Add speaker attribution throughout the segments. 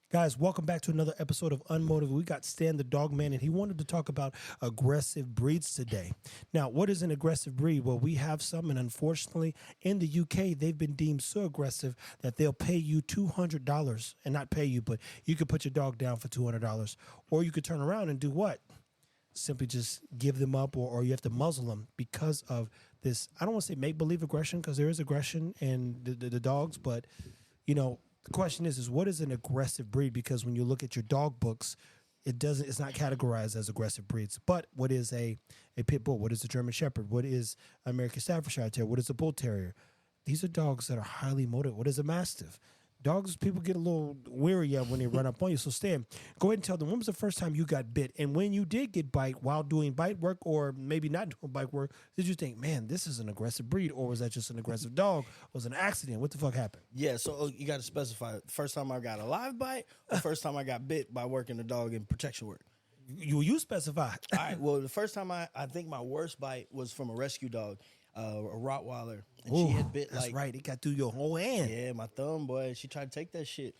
Speaker 1: Guys, welcome back to another episode of Unmotivated. We got Stan the Dog Man, and he wanted to talk about aggressive breeds today. Now, what is an aggressive breed? Well, we have some, and unfortunately, in the UK, they've been deemed so aggressive that they'll pay you $200, and not pay you, but you could put your dog down for $200, or you could turn around and do what? Simply just give them up, or you have to muzzle them because of this. I don't want to say make-believe aggression, because there is aggression in the dogs, but, you know, the question is what is an aggressive breed? Because when you look at your dog books, it's not categorized as aggressive breeds. But what is a pit bull? What is a German Shepherd? What is American Staffordshire Terrier? What is a Bull Terrier? These are dogs that are highly motivated. What is a Mastiff? Dogs, people get a little weary of when they run up on you. So Stan, go ahead and tell them, when was the first time you got bit? And when you did get bite while doing bite work, or maybe not doing bite work, did you think, man, this is an aggressive breed? Or was that just an aggressive dog? Was it an accident? What the fuck happened?
Speaker 2: Yeah, so you got to specify first time I got a live bite or first time I got bit by working the dog in protection work.
Speaker 1: You specify.
Speaker 2: All right, well, the first time I think my worst bite was from a rescue dog, a Rottweiler, and she had bit
Speaker 1: that's
Speaker 2: like
Speaker 1: right. It got through your whole hand.
Speaker 2: yeah, my thumb, boy. She tried to take that shit.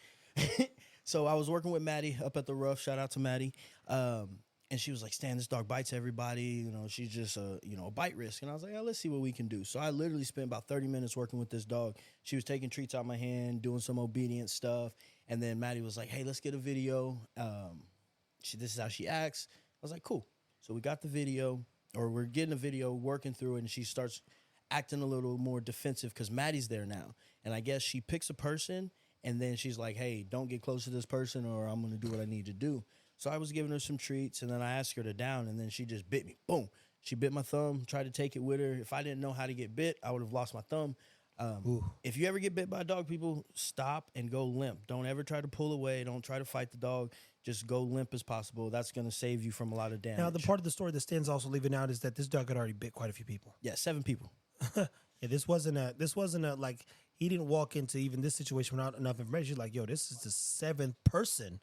Speaker 2: So I was working with Maddie up at the Rough. Shout out to Maddie. And she was like, Stan, this dog bites everybody. You know, she's just a bite risk. And I was like, oh, let's see what we can do. So I literally spent about 30 minutes working with this dog. She was taking treats out of my hand, doing some obedient stuff. And then Maddie was like, hey, let's get a video. This is how she acts. I was like, cool. So we got the video, or we're getting a video, working through it, and she starts acting a little more defensive because Maddie's there now. And I guess she picks a person, and then she's like, hey, don't get close to this person or I'm going to do what I need to do. So I was giving her some treats, and then I asked her to down, and then she just bit me. Boom. She bit my thumb, tried to take it with her. If I didn't know how to get bit, I would have lost my thumb. If you ever get bit by a dog, people, stop and go limp. Don't ever try to pull away. Don't try to fight the dog. Just go limp as possible. That's going to save you from a lot of damage.
Speaker 1: Now, the part of the story that Stan's also leaving out is that this dog had already bit quite a few people.
Speaker 2: Yeah, 7 people.
Speaker 1: Yeah, this wasn't a like, he didn't walk into even this situation without enough information. Like, yo, this is the 7th person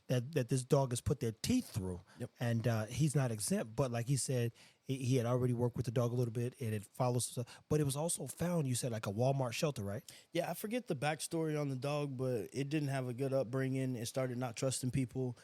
Speaker 1: that this dog has put their teeth through.
Speaker 2: Yep.
Speaker 1: And he's not exempt. But like he said, he had already worked with the dog a little bit. It had followed stuff. But it was also found, you said, like a Walmart shelter, right?
Speaker 2: Yeah, I forget the backstory on the dog, but it didn't have a good upbringing. It started not trusting people,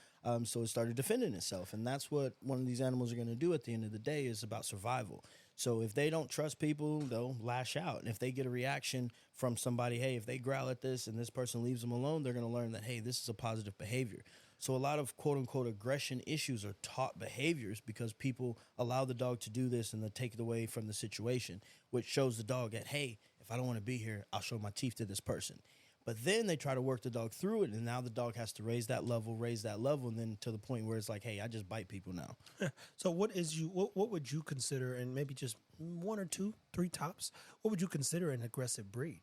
Speaker 2: so it started defending itself. And that's what one of these animals are going to do at the end of the day, is about survival. So if they don't trust people, they'll lash out. And if they get a reaction from somebody, hey, if they growl at this and this person leaves them alone, they're going to learn that, hey, this is a positive behavior. So a lot of quote-unquote aggression issues are taught behaviors because people allow the dog to do this and they take it away from the situation, which shows the dog that, hey, if I don't want to be here, I'll show my teeth to this person. But then they try to work the dog through it, and now the dog has to raise that level, and then to the point where it's like, hey, I just bite people now.
Speaker 1: So what would you consider, and maybe just 1 or 2, 3 tops, what would you consider an aggressive breed?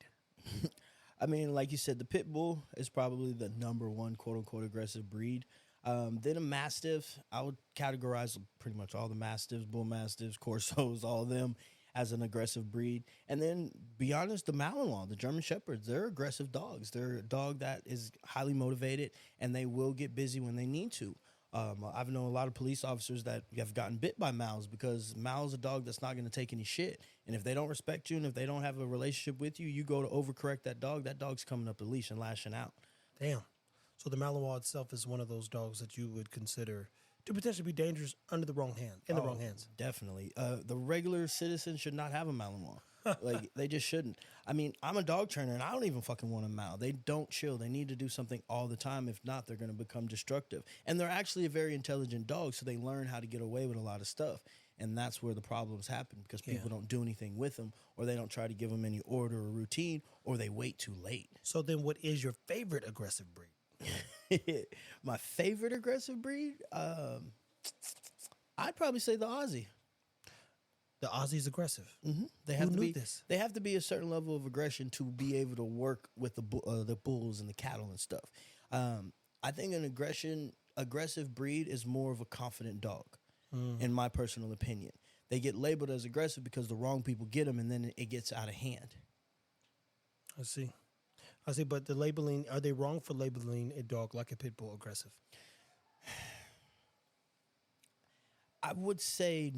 Speaker 2: I mean, like you said, the pit bull is probably the number one quote-unquote aggressive breed. Then a mastiff, I would categorize pretty much all the mastiffs, bull mastiffs, Corsos, all of them as an aggressive breed. And then, be honest, the Malinois, the German Shepherds, they're aggressive dogs. They're a dog that is highly motivated, and they will get busy when they need to. I've known a lot of police officers that have gotten bit by Mal's because Mal's a dog that's not going to take any shit. And if they don't respect you and if they don't have a relationship with you, you go to overcorrect that dog's coming up the leash and lashing out.
Speaker 1: Damn. So the Malinois itself is one of those dogs that you would consider to potentially be dangerous under the wrong hand, in the wrong hands.
Speaker 2: Definitely. The regular citizen should not have a Malinois. Like, they just shouldn't. I mean, I'm a dog trainer, and I don't even fucking want a Mal. They don't chill. They need to do something all the time. If not, they're going to become destructive. And they're actually a very intelligent dog, so they learn how to get away with a lot of stuff. And that's where the problems happen, because people don't do anything with them, or they don't try to give them any order or routine, or they wait too late.
Speaker 1: So then what is your favorite aggressive breed?
Speaker 2: My favorite aggressive breed? I'd probably say the Aussie.
Speaker 1: The Aussie's aggressive.
Speaker 2: Mm-hmm.
Speaker 1: Who knew this?
Speaker 2: They have to be a certain level of aggression to be able to work with the bulls and the cattle and stuff. I think an aggressive breed is more of a confident dog, in my personal opinion. They get labeled as aggressive because the wrong people get them, and then it gets out of hand.
Speaker 1: I see. But the labeling, are they wrong for labeling a dog like a pit bull aggressive?
Speaker 2: I would say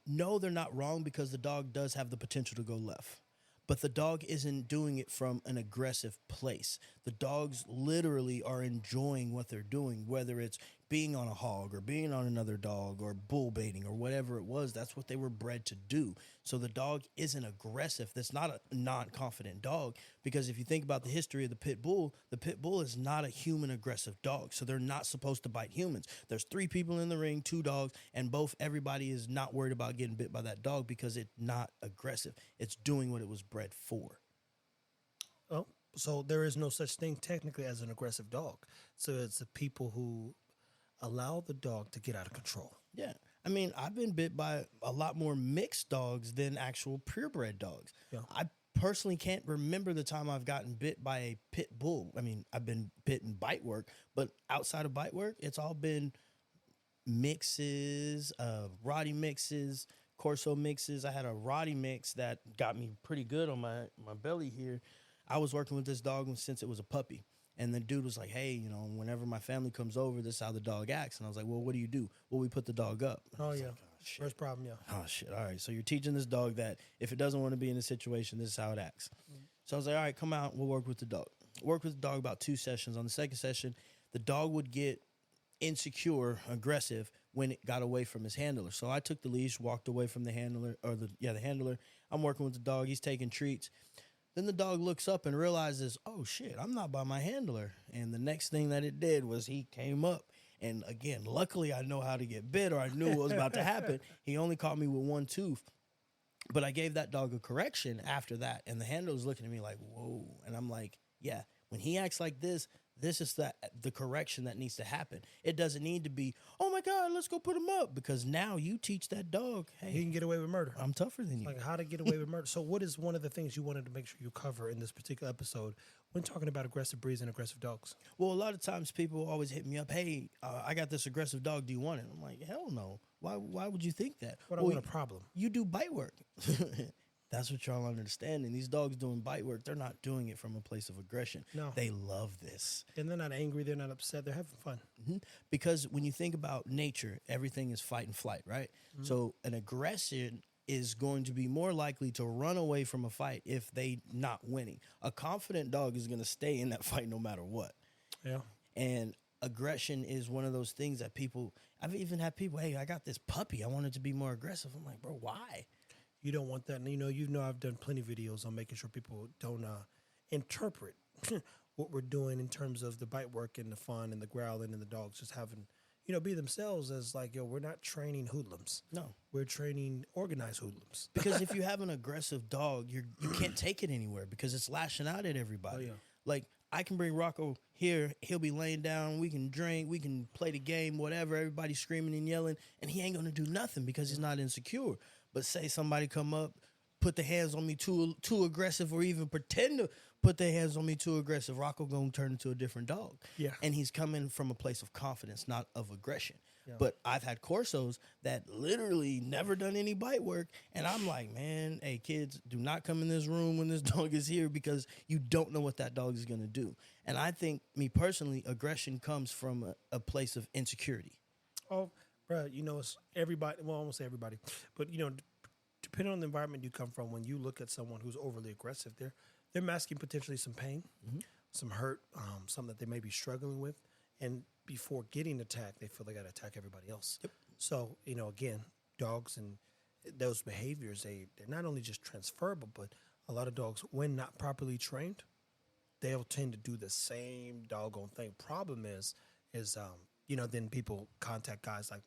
Speaker 2: no, they're not wrong, because the dog does have the potential to go left. But the dog isn't doing it from an aggressive place. The dogs literally are enjoying what they're doing, whether it's being on a hog or being on another dog or bull baiting or whatever it was. That's what they were bred to do. So the dog isn't aggressive. That's not a non-confident dog, because if you think about the history of the pit bull is not a human aggressive dog. So they're not supposed to bite humans. There's 3 people in the ring, 2 dogs, and everybody is not worried about getting bit by that dog because it's not aggressive. It's doing what it was bred for.
Speaker 1: Oh, so there is no such thing technically as an aggressive dog. So it's the people who allow the dog to get out of control.
Speaker 2: Yeah. I mean, I've been bit by a lot more mixed dogs than actual purebred dogs.
Speaker 1: Yeah.
Speaker 2: I personally can't remember the time I've gotten bit by a pit bull. I mean, I've been bit in bite work, but outside of bite work, it's all been mixes, Roddy mixes, Corso mixes. I had a Roddy mix that got me pretty good on my belly here. I was working with this dog since it was a puppy. And the dude was like, hey, whenever my family comes over, this is how the dog acts. And I was like, well, what do? Well, we put the dog up.
Speaker 1: Oh, yeah.
Speaker 2: Like, oh, shit.
Speaker 1: First problem, yeah.
Speaker 2: Oh, shit. All right. So you're teaching this dog that if it doesn't want to be in a situation, this is how it acts. Mm-hmm. So I was like, all right, come out. We'll work with the dog. Work with the dog about 2 sessions. On the second session, the dog would get insecure, aggressive when it got away from his handler. So I took the leash, walked away from the handler, the handler. I'm working with the dog. He's taking treats. Then the dog looks up and realizes, oh, shit, I'm not by my handler. And the next thing that it did was he came up. And, again, luckily I know how to get bit, or I knew what was about to happen. He only caught me with 1 tooth. But I gave that dog a correction after that. And the handler was looking at me like, whoa. And I'm like, yeah, when he acts like this is the correction that needs to happen. It doesn't need to be, oh, my God, let's go put him up. Because now you teach that dog, hey,
Speaker 1: he can get away with murder.
Speaker 2: I'm tougher than you.
Speaker 1: Like how to get away with murder. So what is one of the things you wanted to make sure you cover in this particular episode when talking about aggressive breeds and aggressive dogs?
Speaker 2: Well, a lot of times people always hit me up, hey, I got this aggressive dog. Do you want it? I'm like, hell no. Why would you think that?
Speaker 1: What, I want a problem.
Speaker 2: You do bite work. That's what y'all understanding. These dogs doing bite work, they're not doing it from a place of aggression.
Speaker 1: No.
Speaker 2: They love this.
Speaker 1: And they're not angry. They're not upset. They're having fun.
Speaker 2: Mm-hmm. Because when you think about nature, everything is fight and flight, right? Mm-hmm. So an aggression is going to be more likely to run away from a fight if they not winning. A confident dog is going to stay in that fight no matter what.
Speaker 1: Yeah. And
Speaker 2: aggression is one of those things that I've even had people, hey, I got this puppy. I want it to be more aggressive. I'm like, bro, why?
Speaker 1: You don't want that. And, I've done plenty of videos on making sure people don't interpret what we're doing in terms of the bite work and the fun and the growling and the dogs just having, be themselves as like, we're not training hoodlums.
Speaker 2: No.
Speaker 1: We're training organized hoodlums.
Speaker 2: Because if you have an aggressive dog, you can't take it anywhere because it's lashing out at everybody.
Speaker 1: Oh, yeah.
Speaker 2: Like, I can bring Rocco here. He'll be laying down. We can drink. We can play the game, whatever. Everybody's screaming and yelling. And he ain't going to do nothing because he's not insecure. But say somebody come up, put their hands on me too aggressive, or even pretend to put their hands on me too aggressive, Rocco going to turn into a different dog.
Speaker 1: Yeah.
Speaker 2: And he's coming from a place of confidence, not of aggression.
Speaker 1: Yeah.
Speaker 2: But I've had Corsos that literally never done any bite work. And I'm like, man, hey, kids, do not come in this room when this dog is here because you don't know what that dog is going to do. And I think, me personally, aggression comes from a place of insecurity.
Speaker 1: Oh, bro, it's everybody. Well, I won't say everybody. But, depending on the environment you come from, when you look at someone who's overly aggressive, they're masking potentially some pain, some hurt, something that they may be struggling with. And before getting attacked, they feel they got to attack everybody else.
Speaker 2: Yep.
Speaker 1: So, again, dogs and those behaviors, they're not only just transferable, but a lot of dogs, when not properly trained, they'll tend to do the same doggone thing. Problem is then people contact guys like,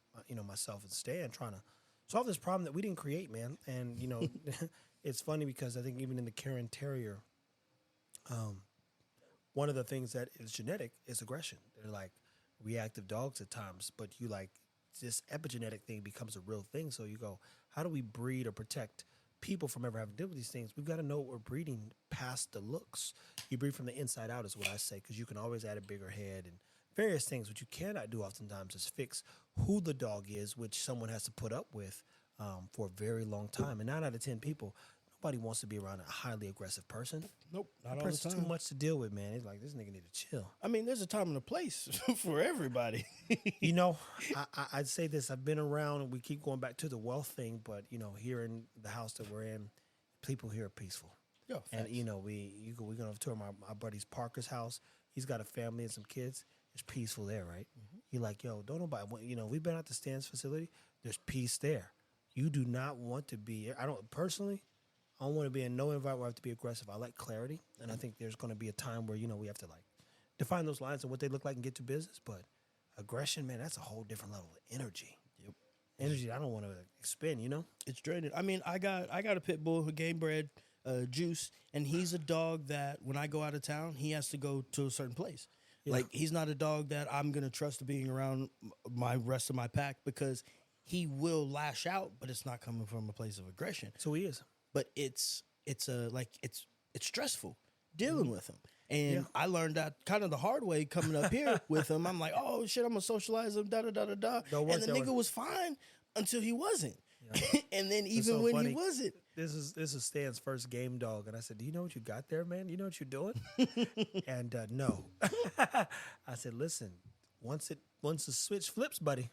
Speaker 1: myself and Stan trying to solve this problem that we didn't create, man. And, it's funny because I think even in the Karen Terrier, one of the things that is genetic is aggression. They're like reactive dogs at times, but this epigenetic thing becomes a real thing. So you go, how do we breed or protect people from ever having to deal with these things? We've got to know what we're breeding past the looks. You breed from the inside out is what I say, because you can always add a bigger head and various things. What you cannot do oftentimes is fix who the dog is, which someone has to put up with for a very long time. And 9 out of 10 people, nobody wants to be around a highly aggressive person.
Speaker 2: Nope, not all the
Speaker 1: person's
Speaker 2: time.
Speaker 1: too much to deal with, man. It's like, this nigga need to chill.
Speaker 2: I mean, there's a time and a place for everybody.
Speaker 1: I'd say this. I've been around, and we keep going back to the wealth thing, but, here in the house that we're in, people here are peaceful.
Speaker 2: Yo,
Speaker 1: And
Speaker 2: facts.
Speaker 1: we're going to my buddy's Parker's house. He's got a family and some kids. It's peaceful there, right? He like, yo, don't nobody. We've been at the stands facility. There's peace there. You do not want to be. I don't personally. I don't want to be in no environment where I have to be aggressive. I like clarity, and I think there's going to be a time where we have to like define those lines and what they look like and get to business. But aggression, man, that's a whole different level of energy.
Speaker 2: Yep.
Speaker 1: Energy I don't want to expend.
Speaker 2: It's draining. I mean, I got a pit bull who game bred Juice, and he's a dog that when I go out of town, he has to go to a certain place.
Speaker 1: Yeah.
Speaker 2: Like he's not a dog that I'm gonna trust being around my rest of my pack because he will lash out, but it's not coming from a place of aggression.
Speaker 1: So he is.
Speaker 2: But it's stressful dealing with him. And I learned that kind of the hard way coming up here with him. I'm like, oh shit, I'm gonna socialize him, da da da da da. And the nigga was fine until he wasn't. Yeah. And then even
Speaker 1: so
Speaker 2: when
Speaker 1: funny.
Speaker 2: he wasn't.
Speaker 1: This is Stan's first game dog, and I said, "Do you know what you got there, man? You know what you're doing?" And no, I said, "Listen, once the switch flips, buddy,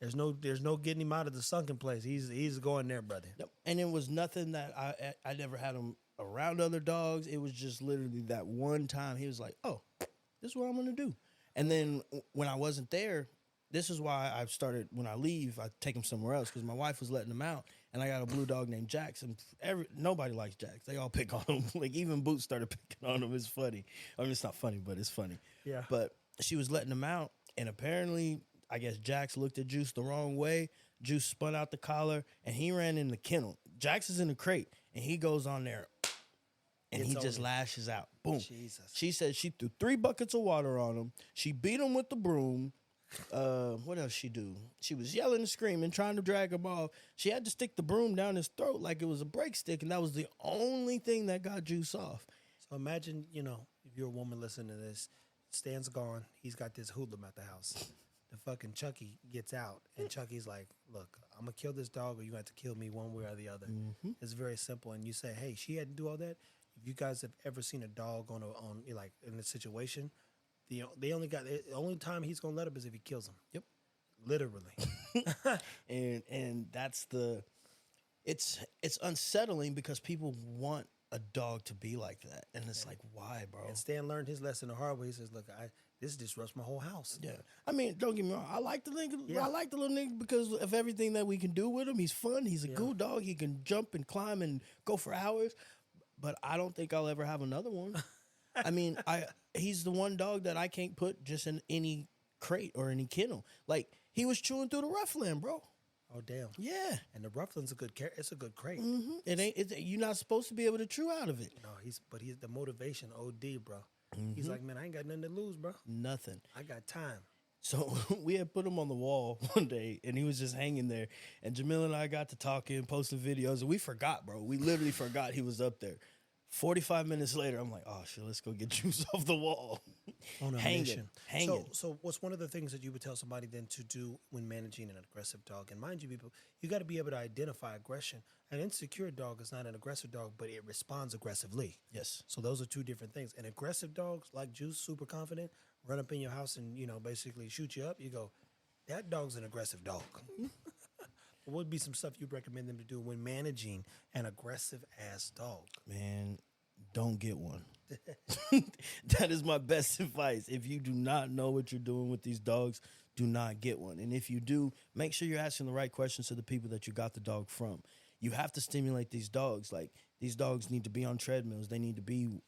Speaker 1: there's no getting him out of the sunken place. He's going there, brother."
Speaker 2: Yep. And it was nothing that I never had him around other dogs. It was just literally that one time he was like, "Oh, this is what I'm gonna do." And then when I wasn't there, this is why I've started. When I leave, I take him somewhere else because my wife was letting him out. And I got a blue dog named Jax, and nobody likes Jax. They all pick on him. Like, even Boots started picking on him. It's funny. I mean, it's not funny, but it's funny.
Speaker 1: Yeah.
Speaker 2: But she was letting him out, and apparently, I guess Jax looked at Juice the wrong way. Juice spun out the collar, and he ran in the kennel. Jax is in the crate, and he goes on there, and he just lashes out. Boom.
Speaker 1: Jesus.
Speaker 2: She said she threw 3 buckets of water on him. She beat him with the broom. What else she do? She was yelling and screaming, trying to drag him off. She had to stick the broom down his throat like it was a break stick, and that was the only thing that got Juice off.
Speaker 1: So imagine, if you're a woman listening to this, Stan's gone. He's got this hoodlum at the house. The fucking Chucky gets out, and Chucky's like, "Look, I'm gonna kill this dog, or you have to kill me one way or the other."
Speaker 2: Mm-hmm.
Speaker 1: It's very simple. And you say, "Hey, she had to do all that." If you guys have ever seen a dog on like in a situation. The only time he's gonna let up is if he kills him.
Speaker 2: Yep,
Speaker 1: literally.
Speaker 2: and that's it's unsettling because people want a dog to be like that, and it's like, why, bro?
Speaker 1: And Stan learned his lesson the hard way. He says, "Look, this disrupts my whole house."
Speaker 2: Yeah, I mean, don't get me wrong. I like the nigga. Yeah. I like the little nigga because of everything that we can do with him. He's fun. He's a cool dog. He can jump and climb and go for hours. But I don't think I'll ever have another one. I mean, he's the one dog that I can't put just in any crate or any kennel. Like, he was chewing through the Ruffland, bro.
Speaker 1: Oh, damn.
Speaker 2: Yeah.
Speaker 1: And the Ruffland's it's a good crate.
Speaker 2: Mm-hmm. You're not supposed to be able to chew out of it.
Speaker 1: No, he's the motivation OD, bro. Mm-hmm. He's like, man, I ain't got nothing to lose, bro.
Speaker 2: Nothing.
Speaker 1: I got time.
Speaker 2: So we had put him on the wall one day, and he was just hanging there. And Jamil and I got to talking, posting videos, and we forgot, bro. We literally forgot he was up there. 45 minutes later, I'm like, oh, shit, let's go get Juice off the wall.
Speaker 1: On a mission.
Speaker 2: Hanging.
Speaker 1: So what's one of the things that you would tell somebody then to do when managing an aggressive dog? And mind you, people, you got to be able to identify aggression. An insecure dog is not an aggressive dog, but it responds aggressively.
Speaker 2: Yes.
Speaker 1: So those are two different things. And aggressive dogs, like Juice, super confident, run up in your house and, basically shoot you up. You go, that dog's an aggressive dog. What would be some stuff you'd recommend them to do when managing an aggressive-ass dog?
Speaker 2: Man, don't get one. That is my best advice. If you do not know what you're doing with these dogs, do not get one. And if you do, make sure you're asking the right questions to the people that you got the dog from. You have to stimulate these dogs. Like, these dogs need to be on treadmills. They need to be,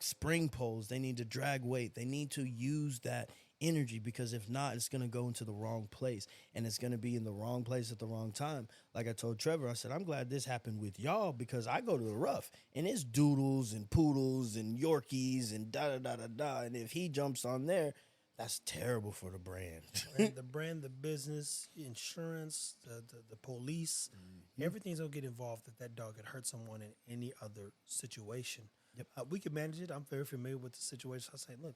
Speaker 2: spring poles. They need to drag weight. They need to use that energy, because if not, it's going to go into the wrong place, and it's going to be in the wrong place at the wrong time. Like I told Trevor, I said, I'm glad this happened with y'all, because I go to the rough and it's doodles and poodles and Yorkies and da-da-da-da-da. And if he jumps on there, that's terrible for the brand.
Speaker 1: The brand, the business, insurance, the police, everything's going to get involved if that dog had hurt someone in any other situation.
Speaker 2: Yep.
Speaker 1: We can manage it. I'm very familiar with the situation. I say, look,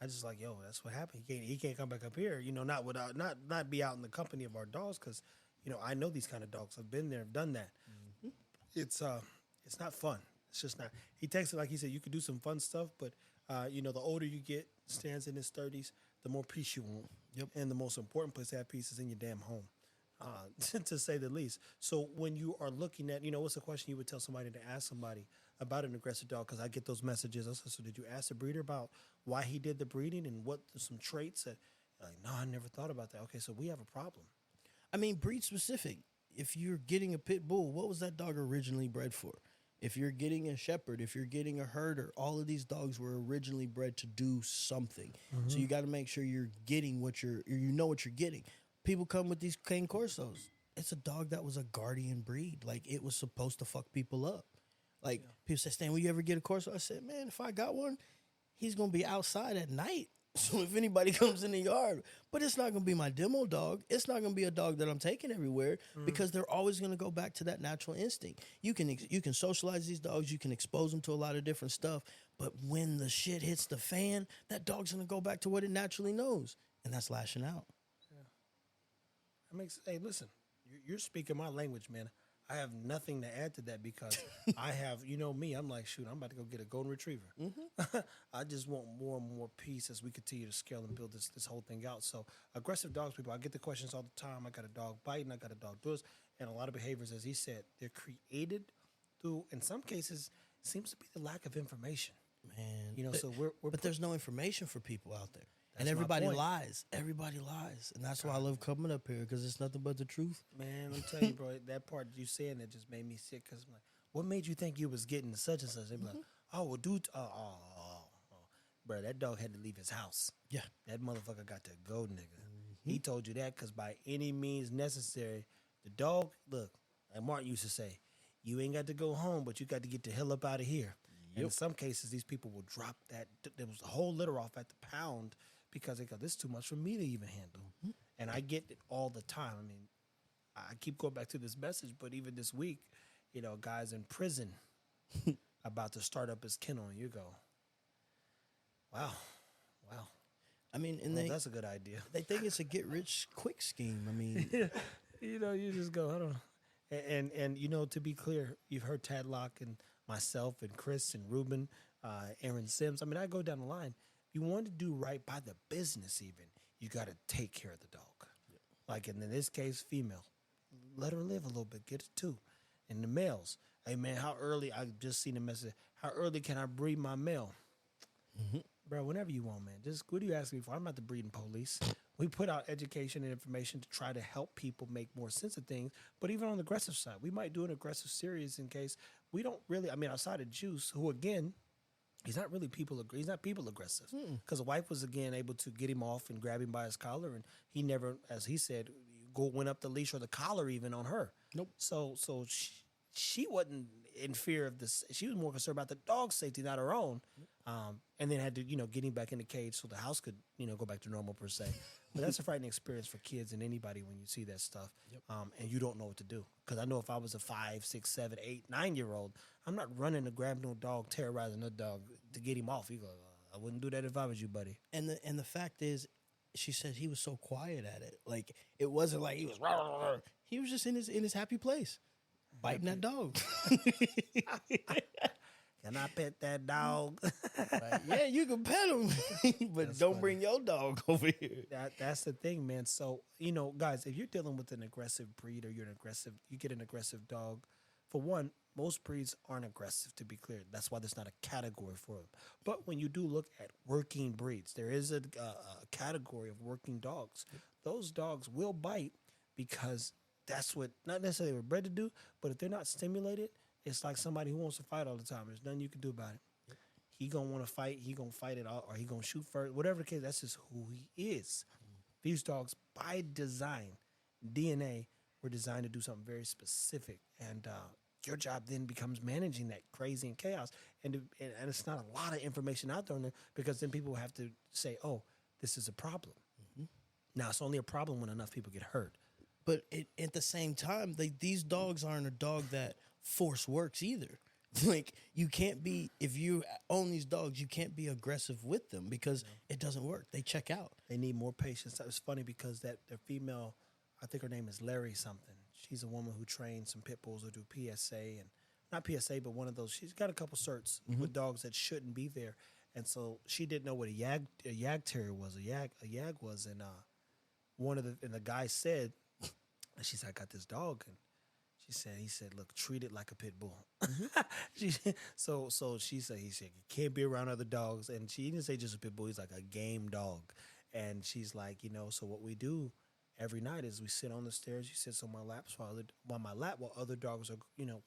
Speaker 1: I just like, yo, that's what happened. He can't come back up here, not be out in the company of our dogs, because, I know these kind of dogs. I've been there, done that. Mm-hmm. It's not fun. It's just not. He texted, like he said, you could do some fun stuff, but the older you get, Stan's in his 30s, the more peace you want.
Speaker 2: Yep.
Speaker 1: And the most important place to have peace is in your damn home, to say the least. So when you are looking at, what's the question you would tell somebody to ask somebody about an aggressive dog because I get those messages. I said, so did you ask the breeder about why he did the breeding and what some traits that? Like, no, I never thought about that. Okay, so we have a problem.
Speaker 2: I mean, breed specific. If you're getting a pit bull, what was that dog originally bred for? If you're getting a shepherd, if you're getting a herder, all of these dogs were originally bred to do something. So you got to make sure you're getting you know what you're getting. People come with these cane corsos. It's a dog that was a guardian breed. Like, it was supposed to fuck people up. Like, people say, Stan, will you ever get a corso? I said, man, if I got one, he's going to be outside at night. So if anybody comes in the yard, but it's not going to be my demo dog. It's not going to be a dog that I'm taking everywhere because they're always going to go back to that natural instinct. You can socialize these dogs. You can expose them to a lot of different stuff. But when the shit hits the fan, that dog's going to go back to what it naturally knows. And that's lashing out.
Speaker 1: That makes. Hey, listen, you're speaking my language, man. I have nothing to add to that because I have, you know me, I'm like, shoot, I'm about to go get a golden retriever. I just want more and more peace as we continue to scale and build this whole thing out. So aggressive dogs, people, I get the questions all the time. I got a dog biting, I got a dog doing this, and a lot of behaviors, as he said, they're created through, in some cases, seems to be the lack of information.
Speaker 2: Man,
Speaker 1: You know,
Speaker 2: but,
Speaker 1: so we're
Speaker 2: but there's no information for people out there. And
Speaker 1: That's my
Speaker 2: everybody
Speaker 1: point.
Speaker 2: lies. Everybody lies. And that's why I love coming up here because it's nothing but the truth.
Speaker 1: Man, I'm telling you, bro, that part you saying that just made me sick because I'm like, what made you think you was getting such and such? They be like, oh, well, dude, bro, that dog had to leave his house.
Speaker 2: Yeah.
Speaker 1: That motherfucker got to go, nigga. He told you that because by any means necessary, the dog, look, like Martin used to say, you ain't got to go home, but you got to get the hell up out of here. And in some cases, these people will drop that. There was a whole litter off at the pound because they go, this is too much for me to even handle. And I get it all the time. I mean, I keep going back to this message, but even this week, you know, guys in prison about to start up his kennel, and you go, wow.
Speaker 2: I mean, and
Speaker 1: Well, that's a good idea.
Speaker 2: they think it's a get-rich-quick scheme. I mean,
Speaker 1: You know, you just go, I don't know. And you know, to be clear, you've heard Tadlock and myself and Chris and Ruben, Aaron Sims. I mean, I go down the line. If you want to do right by the business even, you got to take care of the dog. Like in this case, female. Let her live a little bit. Get it too. And the males. Hey, man, how early? I just seen a message. How early can I breed my male? Bro, whenever you want, man. Just what do you ask me for? I'm not the breeding police. We put out education and information to try to help people make more sense of things. But even on the aggressive side, we might do an aggressive series in case we don't really, I mean, outside of Juice, who again, he's not people aggressive. Because the wife was again able to get him off and grab him by his collar, and he never, as he said, went up the leash or the collar even on her.
Speaker 2: Nope.
Speaker 1: So she wasn't in fear of this. She was more concerned about the dog's safety, not her own. And then had to, get him back in the cage so the house could, go back to normal per se. But that's a frightening experience for kids and anybody when you see that stuff. And you don't know what to do. Because I know if I was a 5, 6, 7, 8, 9-year-old, I'm not running to grab no dog, terrorizing no dog to get him off. You go, I wouldn't do that if I was you, buddy.
Speaker 2: and the fact is, she said he was so quiet at it. Like, it wasn't like he was, rah, rah, rah. He was just in his happy place, biting that dog.
Speaker 1: Can I pet that dog?
Speaker 2: Like, yeah, you can pet him, but don't bring your dog over here.
Speaker 1: That's the thing, man. So, guys, if you're dealing with an aggressive breed or you get an aggressive dog, for one, most breeds aren't aggressive, to be clear. That's why there's not a category for them. But when you do look at working breeds, there is a category of working dogs. Those dogs will bite because that's what, not necessarily we're bred to do, but if they're not stimulated, it's like somebody who wants to fight all the time. There's nothing you can do about it. He going to want to fight. He going to fight it all, or he going to shoot first. Whatever the case, that's just who he is. These dogs, by design, DNA, were designed to do something very specific. And your job then becomes managing that crazy and chaos. And it's not a lot of information out there on there because then people have to say, oh, this is a problem. Now, it's only a problem when enough people get hurt.
Speaker 2: But at the same time, these dogs aren't a dog that force works either. Like, you can't be, if you own these dogs, you can't be aggressive with them because it doesn't work. They check out.
Speaker 1: They need more patience. That was funny because their female, I think her name is Larry something. She's a woman who trains some pit bulls who do PSA and not PSA, but one of those. She's got a couple certs with dogs that shouldn't be there, and so she didn't know what a yag terrier was. A yag was, and the guy said, and she said, I got this dog, and He said, look, treat it like a pit bull. she, so she said, he said, you can't be around other dogs. And she didn't say just a pit bull. He's like a game dog. And she's like, so what we do every night is we sit on the stairs. He sits on my lap while other dogs are,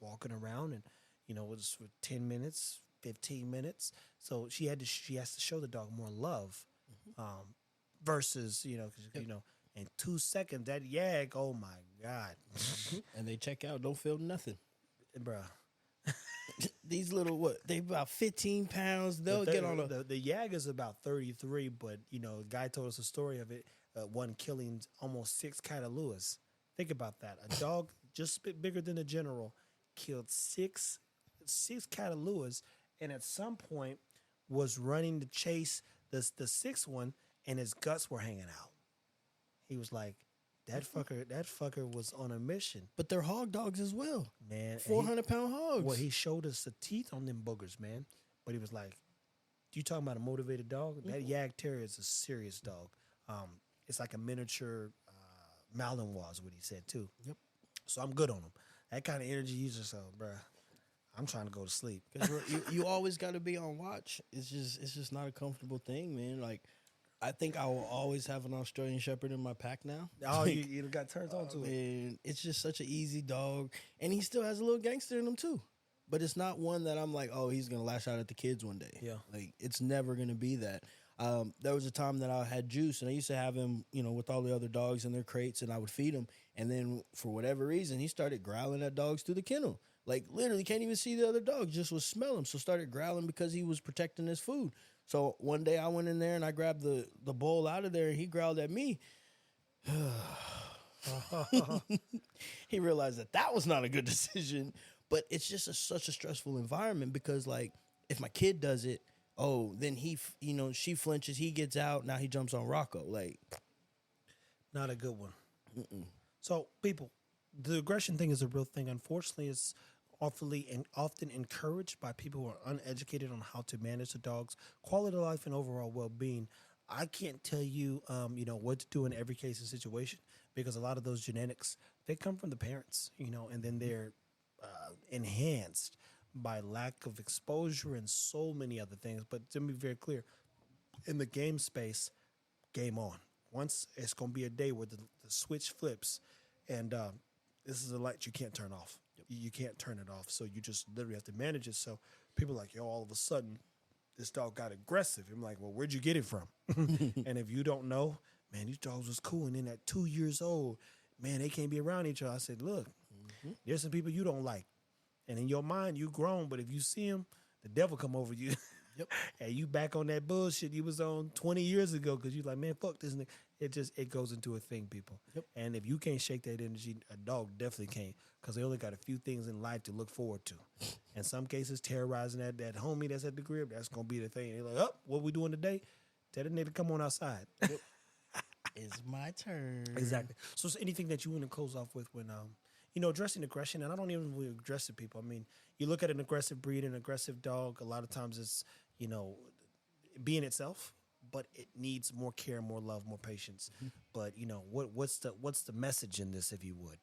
Speaker 1: walking around and, it's for 10 minutes, 15 minutes. So she has to show the dog more love, versus, 'cause, in 2 seconds, that yag, oh my God.
Speaker 2: And they check out, don't feel nothing.
Speaker 1: Bruh.
Speaker 2: These little, they about 15 pounds. They'll get on
Speaker 1: the yag is about 33, but, a guy told us a story of it, one killing almost 6 Cataluas. Think about that. A dog just a bit bigger than a general killed six Cataluas, and at some point was running to chase the sixth one, and his guts were hanging out. He was like, that fucker was on a mission.
Speaker 2: But they're hog dogs as well.
Speaker 1: Man.
Speaker 2: 400-pound hogs.
Speaker 1: Well, he showed us the teeth on them boogers, man. But he was like, you talking about a motivated dog? That Yag Terrier is a serious dog. It's like a miniature Malinois is what he said, too.
Speaker 2: Yep.
Speaker 1: So I'm good on him. That kind of energy, you just, bruh, I'm trying to go to sleep.
Speaker 2: Because you always got to be on watch. It's just not a comfortable thing, man. Like, I think I will always have an Australian Shepherd in my pack now.
Speaker 1: Oh, you got turned on to it.
Speaker 2: Man, it's just such an easy dog. And he still has a little gangster in him, too. But it's not one that I'm like, oh, he's going to lash out at the kids one day.
Speaker 1: Yeah.
Speaker 2: Like, it's never going to be that. There was a time that I had Juice, and I used to have him, with all the other dogs in their crates, and I would feed him. And then, for whatever reason, he started growling at dogs through the kennel. Like, literally can't even see the other dog, just would smell him. So started growling because he was protecting his food. So one day I went in there and I grabbed the bowl out of there, and he growled at me. He realized that was not a good decision. But it's just such a stressful environment because, like, if my kid does it, then she flinches, he gets out, now he jumps on Rocco. Like,
Speaker 1: not a good one. Mm-mm. So, people, the aggression thing is a real thing. Unfortunately, it's often encouraged by people who are uneducated on how to manage the dog's quality of life and overall well-being. I can't tell you, what to do in every case and situation because a lot of those genetics, they come from the parents, and then they're enhanced by lack of exposure and so many other things. But to be very clear, in the game space, game on. Once it's going to be a day where the switch flips, and this is a light you can't turn off. Yep. You can't turn it off, so you just literally have to manage it. So people are like, all of a sudden, this dog got aggressive. I'm like, well, where'd you get it from? And if you don't know, man, these dogs was cool. And then at 2 years old, man, they can't be around each other. I said, look, there's some people you don't like. And in your mind, you grown, but if you see them, the devil come over you. Yep. And you back on that bullshit you was on 20 years ago because you're like, man, fuck this nigga. It goes into a thing, people. Yep. And if you can't shake that energy, a dog definitely can't because they only got a few things in life to look forward to. In some cases, terrorizing that homie that's at the crib, that's going to be the thing. They're like, what we doing today? Tell that nigga to come on outside. Yep.
Speaker 2: It's my turn.
Speaker 1: Exactly. So is anything that you want to close off with when addressing aggression, and I don't even really address it, people. I mean, you look at an aggressive breed, an aggressive dog, a lot of times it's, being itself, but it needs more care, more love, more patience. Mm-hmm. But, what's the message in this, if you would?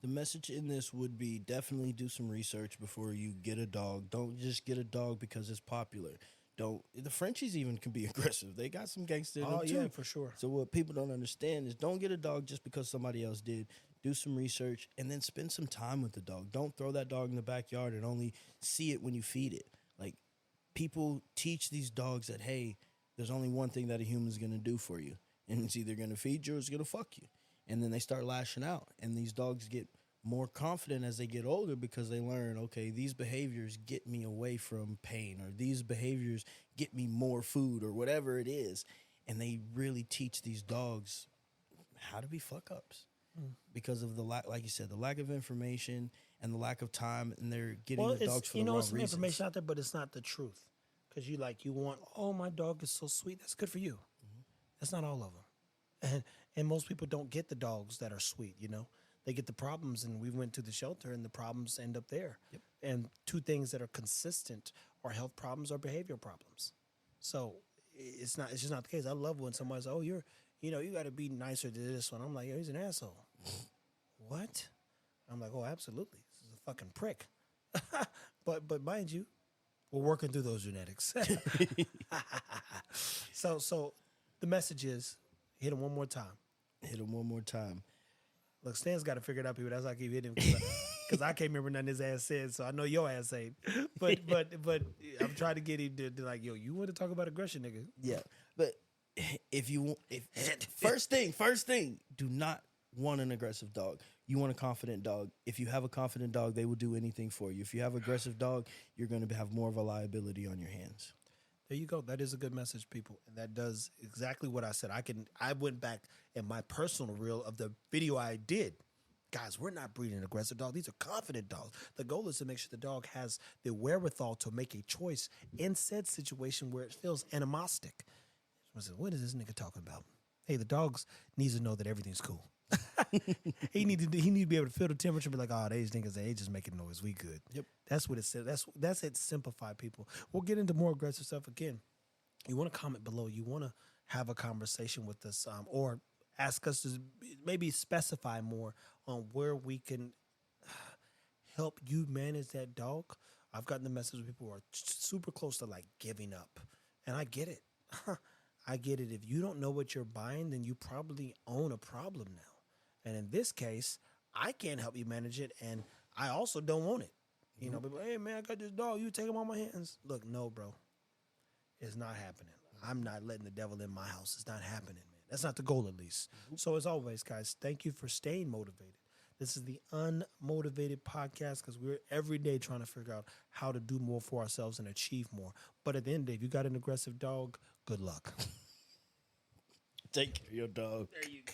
Speaker 2: The message in this would be definitely do some research before you get a dog. Don't just get a dog because it's popular. The Frenchies even can be aggressive. They got some gangster in them too.
Speaker 1: Yeah, for sure.
Speaker 2: So what people don't understand is don't get a dog just because somebody else did. Do some research and then spend some time with the dog. Don't throw that dog in the backyard and only see it when you feed it. Like, people teach these dogs that, hey, there's only one thing that a human's going to do for you. And it's either going to feed you or it's going to fuck you. And then they start lashing out. And these dogs get more confident as they get older because they learn, okay, these behaviors get me away from pain or these behaviors get me more food or whatever it is. And they really teach these dogs how to be fuck-ups. Because of the lack, like you said, the lack of information and the lack of time, and they're getting the dogs for the wrong
Speaker 1: it's some
Speaker 2: reasons.
Speaker 1: information out there, but it's not the truth. Because you want, my dog is so sweet. That's good for you. Mm-hmm. That's not all of them. And most people don't get the dogs that are sweet, They get the problems, and we went to the shelter, and the problems end up there. Yep. And two things that are consistent are health problems or behavioral problems. So it's just not the case. I love when somebody's, you got to be nicer to this one. I'm like, he's an asshole. What? I'm like, oh, absolutely. This is a fucking prick. but mind you, we're working through those genetics. So the message is hit him one more time.
Speaker 2: Hit him one more time.
Speaker 1: Look, Stan's got to figure it out, people. That's why I keep hitting him because I can't remember nothing his ass said, so I know your ass ain't. But I'm trying to get him to like, yo, you want to talk about aggression, nigga?
Speaker 2: Yeah, but if first thing, do not want an aggressive dog. You want a confident dog. If you have a confident dog, they will do anything for you. If you have an aggressive dog, you're going to have more of a liability on your hands.
Speaker 1: There you go. That is a good message, people. And that does exactly what I said. I went back in my personal reel of the video I did. Guys, we're not breeding aggressive dogs. These are confident dogs. The goal is to make sure the dog has the wherewithal to make a choice in said situation where it feels animostic. What is this nigga talking about? Hey, the dogs needs to know that everything's cool. he need to be able to feel the temperature and be like, oh, these niggas, they just making noise. We good.
Speaker 2: Yep.
Speaker 1: That's what it said. That's it. Simplify, people. We'll get into more aggressive stuff again. You want to comment below. You want to have a conversation with us, or ask us to maybe specify more on where we can help you manage that dog. I've gotten the message people who are super close to like giving up, and I get it. I get it. If you don't know what you're buying, then you probably own a problem now. And in this case, I can't help you manage it, and I also don't want it. You know, but hey, man, I got this dog. You take him on my hands. Look, no, bro. It's not happening. I'm not letting the devil in my house. It's not happening, man. That's not the goal, at least. So as always, guys, thank you for staying motivated. This is the Unmotivated Podcast because we're every day trying to figure out how to do more for ourselves and achieve more. But at the end of the day, if you got an aggressive dog, good luck.
Speaker 2: Take care of your dog.
Speaker 1: There you go.